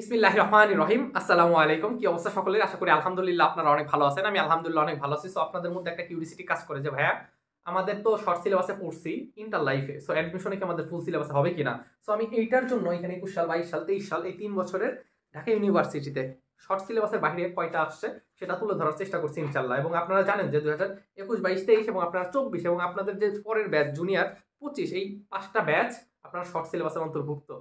বিসমিল্লাহির রহমানির রহিম। আসসালামু আলাইকুম। কি অবস্থা সকলের? আশা করি আলহামদুলিল্লাহ আপনারা অনেক ভালো আছেন। আমি আলহামদুলিল্লাহ অনেক ভালো আছি। সো আপনাদের মধ্যে একটা কিউরিওসিটি কাজ করে যে ভাইয়া আমাদের তো শর্ট সিলেবাসে পড়ছি ইন্টার লাইফে। সো অ্যাডমিশনে কি আমাদের ফুল সিলেবাসে হবে কিনা? সো আমি এইটার জন্য এখানে ২১ সাল, ২২ সাল, ২৩ সাল এই ৩ বছরের ঢাকা ইউনিভার্সিটিতে শর্ট সিলেবাসের বাইরে কয়টা আসছে সেটা তুলে ধরার চেষ্টা করছি ইনশাআল্লাহ। এবং আপনারা জানেন যে ২০২১, ২২, ২৩ এবং আপনারা ২৪ এবং আপনাদের যে পরের ব্যাচ জুনিয়র ২৫ এই ৫টা ব্যাচ আপনারা শর্ট সিলেবাসের অন্তর্ভুক্ত।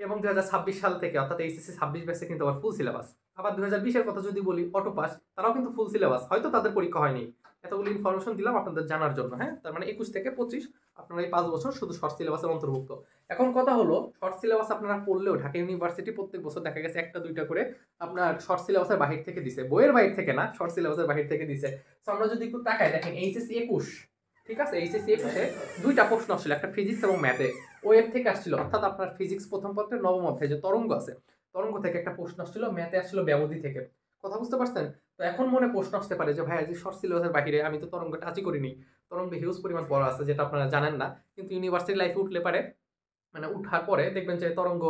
এবং ২০২৬ সাল থেকে অর্থাৎ এইচএসসি ২৬ ব্যাচে কিন্তু আবার ফুল সিলেবাস। আবার ২০২০ এর কথা যদি বলি অটো পাস, তারাও কিন্তু ফুল সিলেবাস। হয়তো তাদের পরীক্ষা হয়নি। এতগুলো ইনফরমেশন দিলাম আপনাদের জানার জন্য, হ্যাঁ? তার মানে ২১ থেকে ২৫ আপনারা এই ৫ বছর শুধু শর্ট সিলেবাসের অন্তর্ভুক্ত। এখন কথা হলো শর্ট সিলেবাস আপনারা পড়লেও ঢাকা ইউনিভার্সিটি প্রত্যেক বছর দেখা গেছে ১টা ২টা করে আপনার শর্ট সিলেবাসের বাহির থেকে দিছে। বইয়ের বাহির থেকে না, শর্ট সিলেবাসের বাহির থেকে দিছে। সো আমরা যদি একটু তাকাই দেখেন এইচএসসি ২১, ঠিক আছে? এইচএসসি ২১ এ ২টা প্রশ্ন আসছিল, একটা ফিজিক্স এবং ম্যাথে। ওয়েব থেকে আসছিল, অর্থাৎ আপনার ফিজিক্স প্রথম পত্রের নবম অধ্যায় যে তরঙ্গ আছে, তরঙ্গ থেকে একটা প্রশ্ন আসছিল, ম্যাথে আসছিল ব্যবধি থেকে। কথা বুঝতে পারছেন? তো এখন মনে প্রশ্ন আসতে পারে যে ভাইয়া যে শর্ট সিলেবাসের বাইরে আমি তো তরঙ্গ টাচই করিনি, তরঙ্গ হিউজ পরিমাণ পড়া আছে যেটা আপনারা জানেন না। কিন্তু ইউনিভার্সিটি লাইফে উঠলে পারে, মানে উঠার পরে দেখবেন যে তরঙ্গ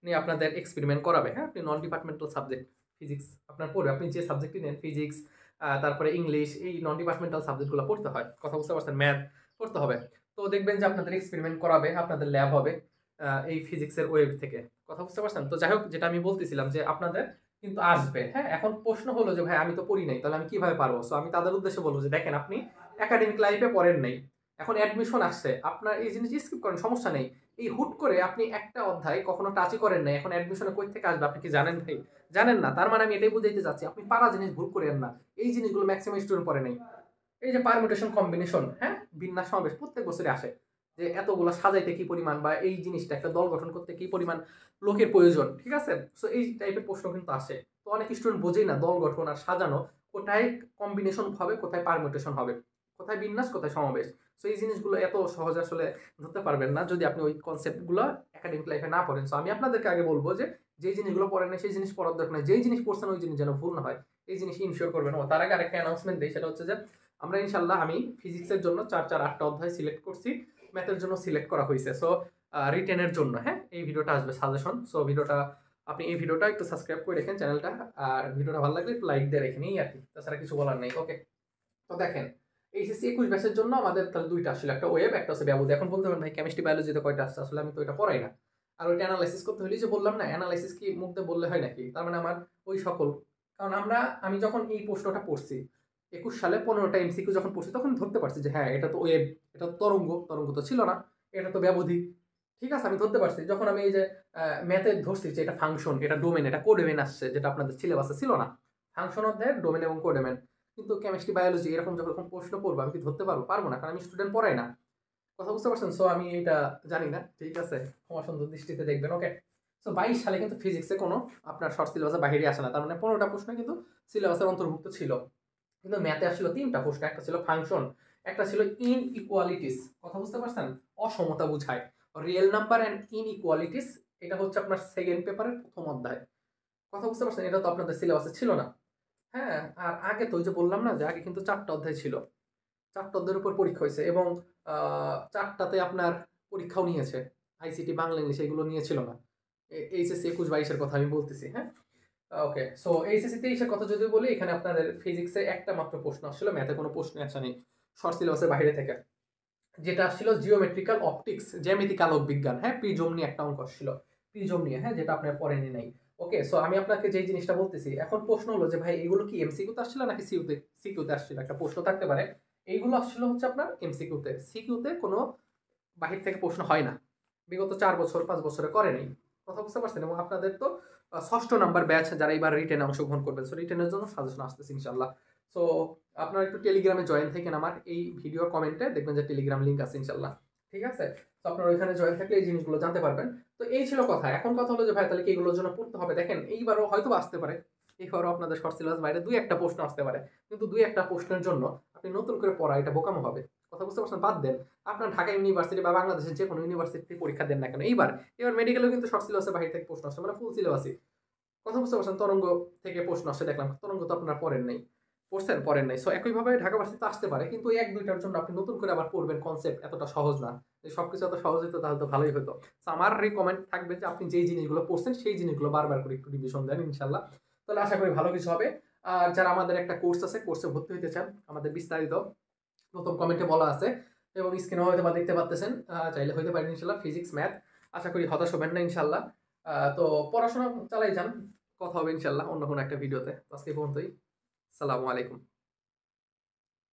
নিয়ে আপনাদের এক্সপেরিমেন্ট করাবে, হ্যাঁ? আপনি নন ডিপার্টমেন্টাল সাবজেক্ট ফিজিক্স আপনার পড়বে, আপনি যে সাবজেক্টই নেন ফিজিক্স, তারপরে ইংলিশ, এই নন ডিপার্টমেন্টাল সাবজেক্টগুলো পড়তে হয়। কথা বুঝতে পারছেন? ম্যাথ পড়তে হবে। তো দেখবেন যে আপনাদের এক্সপেরিমেন্ট করাবে, আপনাদের ল্যাব হবে এই ফিজিক্সের ওয়েব থেকে। কথা বুঝতে পারছেন? তো যাই হোক, যেটা আমি বলতেছিলাম যে আপনাদের কিন্তু আসবে, হ্যাঁ? এখন প্রশ্ন হলো যে ভাই আমি তো পড়ি নাই, তাহলে আমি কিভাবে পারবো? সো আমি তাদের উদ্দেশ্যে বলবো যে দেখেন, আপনি একাডেমিক লাইফে পড়েন নাই, এখন অ্যাডমিশন আসছে, আপনার এই জিনিস স্কিপ করেন, সমস্যা নেই। এই হুট করে আপনি একটা অধ্যায় কখনো টাচই করেন নাই, এখন অ্যাডমিশনে কই থেকে আসবে আপনি কি জানেন ভাই? জানেন না। তার মানে আমি এটাই বুঝাইতে চাচ্ছি, আপনি পারা জিনিস ভুল করেন না। এই জিনিসগুলো ম্যাক্সিমাম স্টুডেন্ট পড়ে নাই। এই যে পারমুটেশন কম্বিনেশন, হ্যাঁ? বিন্যাস সমাবেশ প্রত্যেক বছরই আসে। যে এতগুলো সাজাইতে কি পরিমাণ, বা এই জিনিসটা একটা দল গঠন করতে কি পরিমাণ লোকের প্রয়োজন, ঠিক আছে? সো এই টাইপের প্রশ্ন কিন্তু আসে। তো অনেক স্টুডেন্ট বোঝেই না দল গঠন আর সাজানো, কোথায় কম্বিনেশন হবে, কোথায় পারমুটেশন হবে, কোথায় বিন্যাস, কোথায় সমাবেশ। সো এই জিনিসগুলো এত সহজে আসলে ধরতে পারবেন না যদি আপনি ওই কনসেপ্টগুলো একাডেমিক লাইফে না পড়েন। সো আমি আপনাদেরকে আগে বলবো যে যেই জিনিসগুলো পড়েন না সেই জিনিস পড়ার দরকার নেই। যেই জিনিস পড়ছেন ওই জিনিস যেন ভুল না হয়, এই জিনিস ইনশিওর করবেন। ও তার আগে আরেকটা অ্যানাউন্সমেন্ট দিই, সেটা হচ্ছে যে আমরা ইনশাল্লাহ, আমি ফিজিক্সের জন্য ৪-৪-৮টা অধ্যায় সিলেক্ট করছি, ম্যাথের জন্য সিলেক্ট করা হয়েছে। সো রিটেনের জন্য, হ্যাঁ, এই ভিডিওটা আসবে সাজেশন। সো ভিডিওটা আপনি এই ভিডিওটা একটু সাবস্ক্রাইব করে রেখেন চ্যানেলটা, আর ভিডিওটা ভালো লাগলে একটু লাইক দিয়ে রেখেন, এই আর কি, তাছাড়া কিছু বলার নেই। ওকে, তো দেখেন এইচএসসি ২১ ব্যাচের জন্য আমাদের তাহলে ২টা আসলে, একটা ওয়েব, একটা হচ্ছে ব্যবধি। এখন বলতে পারেন ভাই কেমিস্ট্রি বায়োলজিতে কয়টা আসছে? আসলে আমি তো এটা পড়াই না। আর ওইটা অ্যানালাইসিস করতে হলে যে বললাম না, অ্যানালাইসিস কি মুখ দিয়ে বললে হয় নাকি? তার মানে আমার ওই সকল, কারণ আমি যখন এই প্রশ্নটা পড়ছি ২১ সালে ১৫টা এমসিকিউ যখন পড়ছি, তখন ধরতে পারছি যে হ্যাঁ এটা তো ওয়েব, এটা তো তরঙ্গ, তরঙ্গ তো ছিল না, এটা তো ব্যবধি। ঠিক আছে, আমি ধরতে পারছি। যখন আমি এই যে ম্যাথে ধরছি যে এটা ফাংশন, এটা ডোমেন, এটা কোডোমেন আসছে, যেটা আপনাদের সিলেবাসে ছিল না। ফাংশন অধ্যায়ের ডোমেন এবং কোডোমেন। কিন্তু কেমিস্ট্রি বায়োলজি এরকম যখন প্রশ্ন পড়বো আমি কি ধরতে পারবো? পারবো না, কারণ আমি স্টুডেন্ট পড়াই না। কথা বুঝতে পারছেন? সো আমি এটা জানি না, ঠিক আছে? ক্ষমা সুন্দর দৃষ্টিতে দেখবেন। ওকে, সো ২২ সালে কিন্তু ফিজিক্সে কোনো আপনার শর্ট সিলেবাসের বাইরে আসে না, তার মানে ১৫টা প্রশ্ন কিন্তু সিলেবাসের অন্তর্ভুক্ত ছিল। কিন্তু ম্যাথে আসলে ৩টা প্রশ্ন, একটা ছিল ফাংশন, একটা ছিল ইনইকুয়ালিটিস। কথা বুঝতে পারছেন? অসমতা বুঝায়, রিয়েল নাম্বার অ্যান্ড ইনইকুয়ালিটিস। এটা হচ্ছে আপনার সেকেন্ড পেপারের প্রথম অধ্যায়। কথা বুঝতে পারছেন? এটা তো আপনাদের সিলেবাসে ছিল না। হ্যাঁ, আর আগে তো ওই যে বললাম না যে আগে কিন্তু ৪টা অধ্যায় ছিল, ৪টা অধ্যায়ের উপর পরীক্ষা হয়েছে, এবং ৪টাতে আপনার পরীক্ষাও নিয়েছে। আইসিটি, বাংলা, ইংলিশ এগুলো নিয়েছিল না। এইচএসসি ২১-২২ এর কথা আমি বলতেছি, হ্যাঁ? ওকে, সো এইচএসসি ২৩ এর কথা যদি বলি, এখানে আপনাদের ফিজিক্সে একটা মাত্র প্রশ্ন আসছিল, ম্যাথে কোনো প্রশ্ন আসা নেই শর্ট সিলেবাসের বাইরে থেকে। যেটা আসছিল জিওমেট্রিক্যাল অপটিক্স, জ্যামিতিক আলোক বিজ্ঞান, হ্যাঁ? প্রিজম নিয়ে একটা অঙ্ক আসছিল, প্রিজম নিয়ে, হ্যাঁ, যেটা আপনার পড়েনি নাই। ওকে, সো আমি আপনাকে যেই জিনিসটা বলতেছি, এখন প্রশ্ন হলো যে ভাই এগুলো কি এমসিকিউতে আসছিল নাকি সিকিউতে আসছিল? একটা প্রশ্ন থাকতে পারে। এইগুলো আসছিল হচ্ছে আপনার এমসিকিউতে, সিকিউতে কোনো বাহির থেকে প্রশ্ন হয় না, বিগত ৪ বছর ৫ বছরে করে নাই। কথা বুঝতে পারছেন? এবং আপনাদের তো ৬ষ্ঠ নাম্বার ব্যাচ, যারা এবার রিটেনে অংশগ্রহণ করবেন, সো রিটেনের জন্য সাজেশন আসতেছে ইনশাল্লাহ। সো আপনারা একটু টেলিগ্রামে জয়েন থাকেন, আমার এই ভিডিওর কমেন্টে দেখবেন যে টেলিগ্রাম লিঙ্ক আছে ইনশাল্লাহ, ঠিক আছে? তো আপনারা ওইখানে জয়েন থাকলে এই জিনিসগুলো জানতে পারবেন। তো এই ছিল কথা। এখন কথা হলো যে ভাই তাহলে কি এগুলোর জন্য পড়তে হবে? দেখেন এইবারও হয়তো আসতে পারে, এইবারও আপনাদের শর্ট সিলেবাস বাইরে ২-১টা প্রশ্ন আসতে পারে, কিন্তু ২-১টা প্রশ্নের জন্য আপনি নতুন করে পড়া এটা বোকামো হবে। কথা বুঝতে পারছেন? বাদ দেন, আপনার ঢাকা ইউনিভার্সিটি বা বাংলাদেশের যে কোনো ইউনিভার্সিটি পরীক্ষা দেন না কেন, এবার মেডিকেলেও কিন্তু শর্ট সিলেবাসের বাইরে থেকে প্রশ্ন আসছে, মানে ফুল সিলেবাসই। কথা বুঝতে পারছেন? তরঙ্গ থেকে প্রশ্ন আসছে দেখলাম, তরঙ্গ তো আপনারা পড়েন নাই। পড়ছেন পড়েন নাই। সো একইভাবে ঢাকা ভার্সিটিতে আসতে পারে, কিন্তু এই ১-২টার জন্য আপনি নতুন করে আবার পড়বেন কনসেপ্ট এতটা সহজ না। সবকিছু এত সহজ হতো তাহলে তো ভালোই হতো। সো আমার রিকমেন্ড থাকবে যে আপনি যেই জিনিসগুলো পড়ছেন সেই জিনিসগুলো বারবার করে একটু রিভিশন দেন ইনশাআল্লাহ। তাহলে আশা করি ভালো কিছু হবে। আর যারা আমাদের একটা কোর্স আছে, কোর্সে ভর্তি হইতে চান, আমাদের বিস্তারিত প্রথম কমেন্টে বলা আছে এবং স্ক্রিনে হয়তো বা দেখতে পারতেছেন। চাইলে হইতে পারেন ইনশাআল্লাহ ফিজিক্স, ম্যাথ। আশা করি হতাশ হবেন না ইনশাআল্লাহ। তো পড়াশোনা চালাই যান। কথা হবে ইনশাআল্লাহ অন্য কোনো একটা ভিডিওতে। তো আজকে এই পর্যন্তই। আসসালামু আলাইকুম।